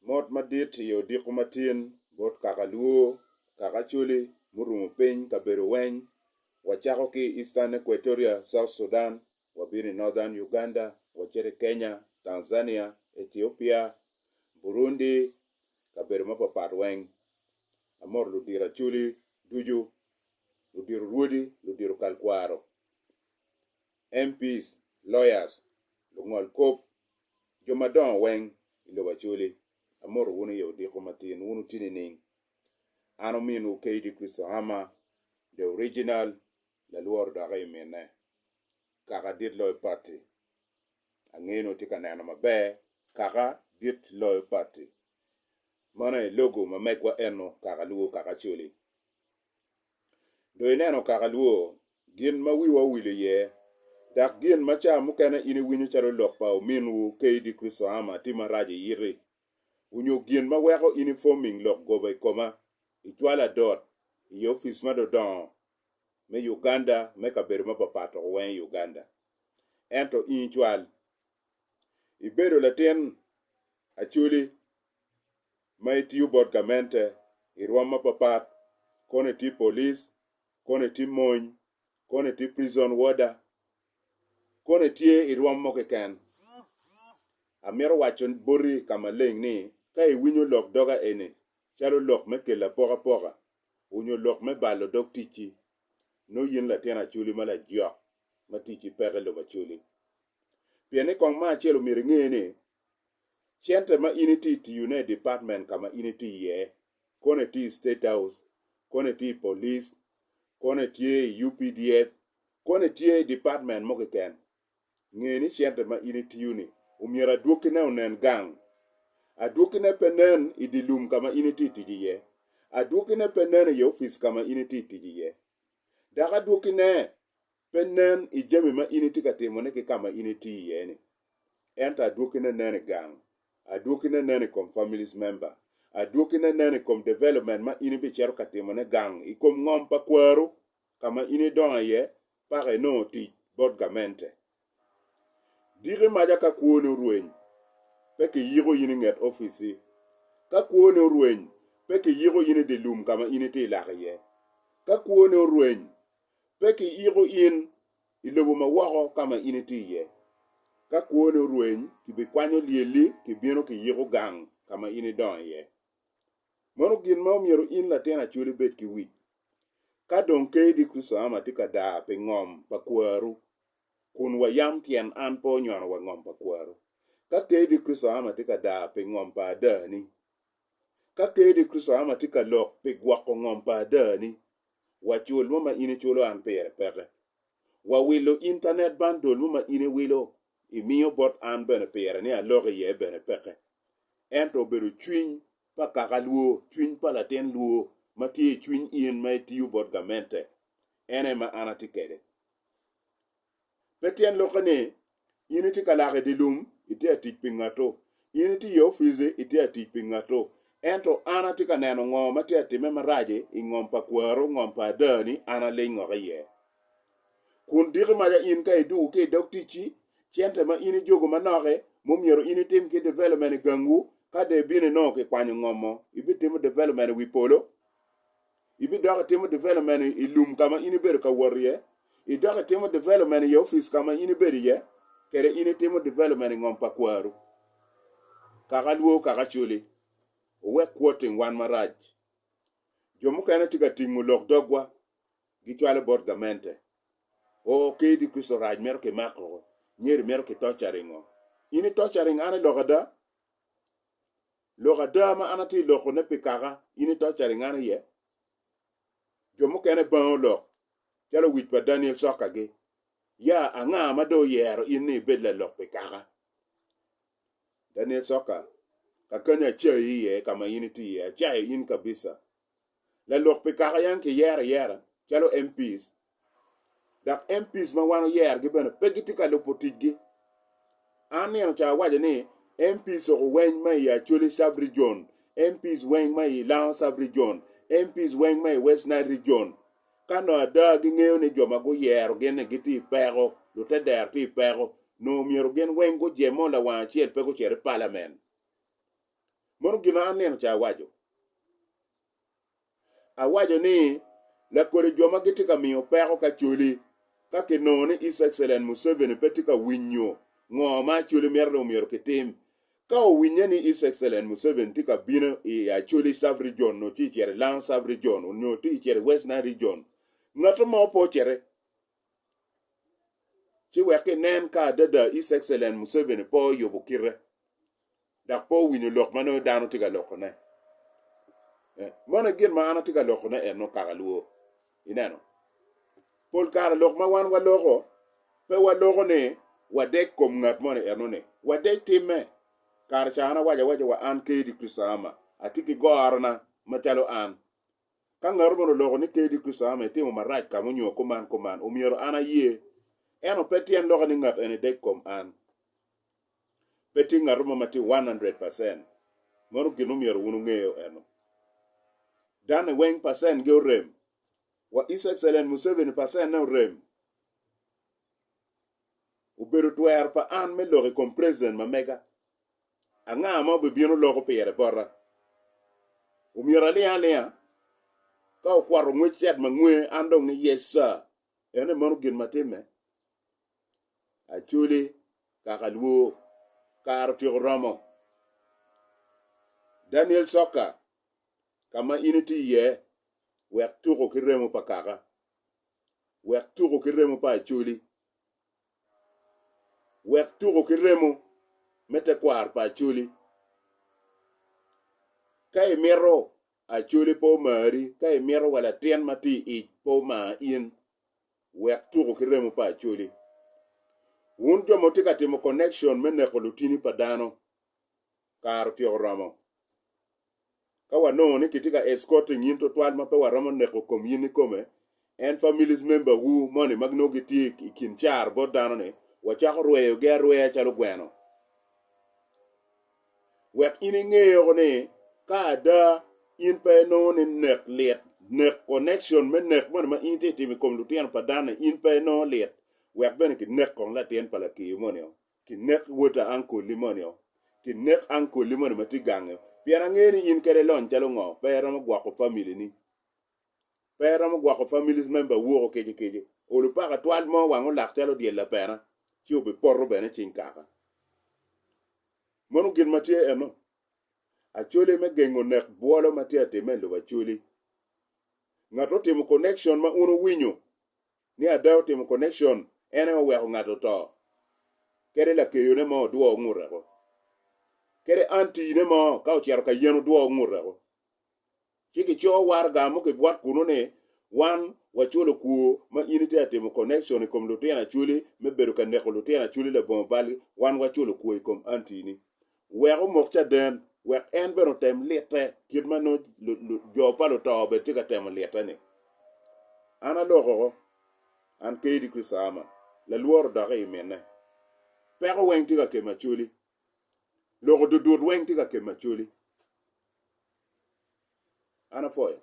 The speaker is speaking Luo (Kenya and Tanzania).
Mot madit yo diko matin bot kaka luo, kaka chuli, murumo piny kabero weny, wachako ki Eastern Equatoria, South Sudan, wabiri Northern Uganda, wachere Kenya, Tanzania, Ethiopia, Burundi, kabero mapapat weny. Amor ludira chuli, duju, ludiro ruodi, ludiro kalkwaro. MPs, lawyers, lungol kop, jomadon weny, iloba chuli. Amor wunu yo diko matin, wunu tini ning. Ano minu Keidi Kristohama, the original, la luor da mene. Kaka dit loy party. Angeno tika nana mabe, kaka dit loy party. Mana logo mamekwa eno kaka luo kaka chuli. Do ineno kaka luo, gin mawiwa wili ye, dak gin macha mukene ini winyo charo lokpa o minu Keidi Kristohama tima raji yiri. Unyo gin maweko ini forming lok gobe koma, itwala dot, iyo office madodon, me Uganda, me kabero mapapato wen Uganda. Ento inchwal. Ibero latin achuli, ma itiyo bot gamente, irwam mapapat, kone ti police, kone ti mony, kone ti prison warder, kone ti irwam mokeken. Amiro wachon bori kama leng ni, ka iwinyo lok doga ene, chalo lok me kela poka poka, unyo lok me balo dog tichi, no yin latin achuli mala jok, ma tichi peke lo bachuli. Piene kong ma chelo miringene, chente ma initi ti une department kama initi ye, kone ti state house, kone ti police, kone ti UPDF, kone ti department mokeken. Ngeni chente ma initi uni, umira duokine unen gang. Aduokine penen idilum kama initi tiji ye. Aduokine penen ye office kama initi tiji ye. Daka duokine penen ijemi ma initi katimone ki kama initi ye ni. Enta aduokine nene gang. Aduokine nene kom families member. Aduokine nene kom development ma ini bichero katimone gang. Ikom ngompa kwaro kama ini donga ye pake no ti bot gamente. Diri maja ka kuone rueny. Peke yiro yini nget ofisi. Ka kuone rueny. Peke yiro yini dilum kama ini ti lake ye. Ka kuone rueny. Peke yiro in ilobo mawako kama ini ti ye. Ka kuone rueny kibikwanyo lieli kibino ki yiro gang kama ini don ye. Mono gin ma omiero in latin achuli bet ki wich. Ka don Keidi Kristohama tika da pe ngom pa kwaru. Kun wayam tien an po nyon wa ngom pa kwaru. Ka Keidi Kristohama tika da pe ngom pa dani. Ka Keidi Kristohama tika lok pe gwako ngom pa dani. Wachul mama ini chulo an pere peke. Wa wilo internet bundle mama ini wilo. Imiyo bot an bene pere ni aloge ye bene peke. Ento beru chwiny pa kaka luo, chwiny pa latin luo, mati chwiny in ma itiyo bot gamente. Ene ma anati kede. Petien lokane, initi kalake dilum, iti atik pingato. Initi yo fize, iti atik pingato. Ento anati kaneno ngom mati atime maraje, ingom pa kwaro, ngom pa dani, ana lengo ye. Kun diki maja in ka idu ke doktichi, chiente ma ini jogo manoke, mumiero ini tim ki development gangu, ka de bine no ke kwanyo ngomo, ibi timu development wipolo, ibi doka timu development ilum kama ini beru ka warriye, idoka timu development ye office kama ini beru ye, kere ini timu development ngom pa kwaru. Kaka luo kaka chuli, uwe quoting wan maraj. Jomu kena tika tingu lok dogwa, gichwale bot gamente. O Keidi Kristo raj mero ke makro, nyeri mero ke torturingo. Ini torturing ane lokada, lokada ma anati loko ne pikaka, ini torturing ane ye. Jomu kene bao lok, chalo witpa Daniel Sokage. Ya anga amado yero ini bedle lok pikaka. Daniel Soka, kakanya chai ye kama ini ti ye, chai in kabisa. La lok pikaka yanke yera, chalo MPs. Dak MPs ma wano yer gibene pegitika lopotigi. Ani ano cha waje ni MPs o weng mai achuli sub region, MPs weng mai Lao sub region, MPs weng mai West Nile region. Kano ada gingeo ni joma go yer gene giti pero, do te der ti pero, no miero gen weng go jemo la wan chiel pego chere parliament. Mono gino aneno cha awajo ni la kore joma gitika miyo peko ka chuli ka kinone His Excellence Museveni petika winyo ngo ma chuli miero kitim ka owinye ni His Excellence Museveni tika bino i acholi South Region no ti chere Lang South Region no ti chere Western Region ngato mo po chere chi weke nen ka dada His Excellence Museveni po yobo kire dak po winyo lok mano dano tika lokone mona gin ma ana tika lokone eno kagaluo inano pol kara lok ma wan wa loko pe wa loko ne wadek kom ngat mone eno ne wadek timme kar chana waja wa an kedi kusama atiki go arna machalo an ka ngar mono loko ni kedi kusama timo marach kamo nyo koman umiero ana yie eno petien loko ni ngat ene dek kom an peti ngar mo mati 100% mono gino miero unu ngeo eno dane weng percent ge rem wa His Excellence Museveni percent na rem uberu twer pa an me loge kom president ma mega anga ma be bino loko pere borra umiera lia ka okwaro ngwechet mangwe andong ni yes sir ene mono gin matime achuli kakaluo kar tigromo Daniel Soka kama initi ye wek tuko kiremo pa kaka wek tuko kiremo pa achuli wek tuko kiremo mete kwar pa achuli kai mero achuli po mari kai mero wala tien mati ich po ma in wek tuko kiremo pa achuli un jomo tika timo connection mene kolutini padano kar tioromo kawa no ni kitika escorting into twal ma pe waramo neko komyini kome en families member wu moni magno giti kin char bo dano ne wachako rweyo ge rweya chalo gweno wek ini ng'eyo ni ka da in pe no ni nek connection men nek mon ma in timi kom lutien padana in pe no liet wek ben ki nek kon la tien pala ki monio ki nek wota anko limonio ki nek anko limon mati gange piera ngeni in kere lon chalo ngo pera mo gwako family ni pera mo gwako families member wo keje olu paka twad mo wango lak chalo die la pera chi obi porro bene chinkaka monu gin matie eno achole me gengo nek buolo matie timelo acholi ngato timo connection ma uno winyo ni adao timo connection ene o weko ngato to kere la keyo ne mo duo ngurego kere anti ne mo ka o chero ka yeno duo ngurego chiki cho war gamo ke bwat kuno ne wan wachulo kuo ma inite atimo connection kom lutena chuli me bedo ka neko lutena chuli le bombali wan wachulo kuo kom anti ni weko mokcha den wek en bero tem lete kirma no jo palo to be tika tem lete ne ana loko an keidi kusama la luor da re mena pero wen tika ke machuli loko dudur wen tika ke machuli ana foyo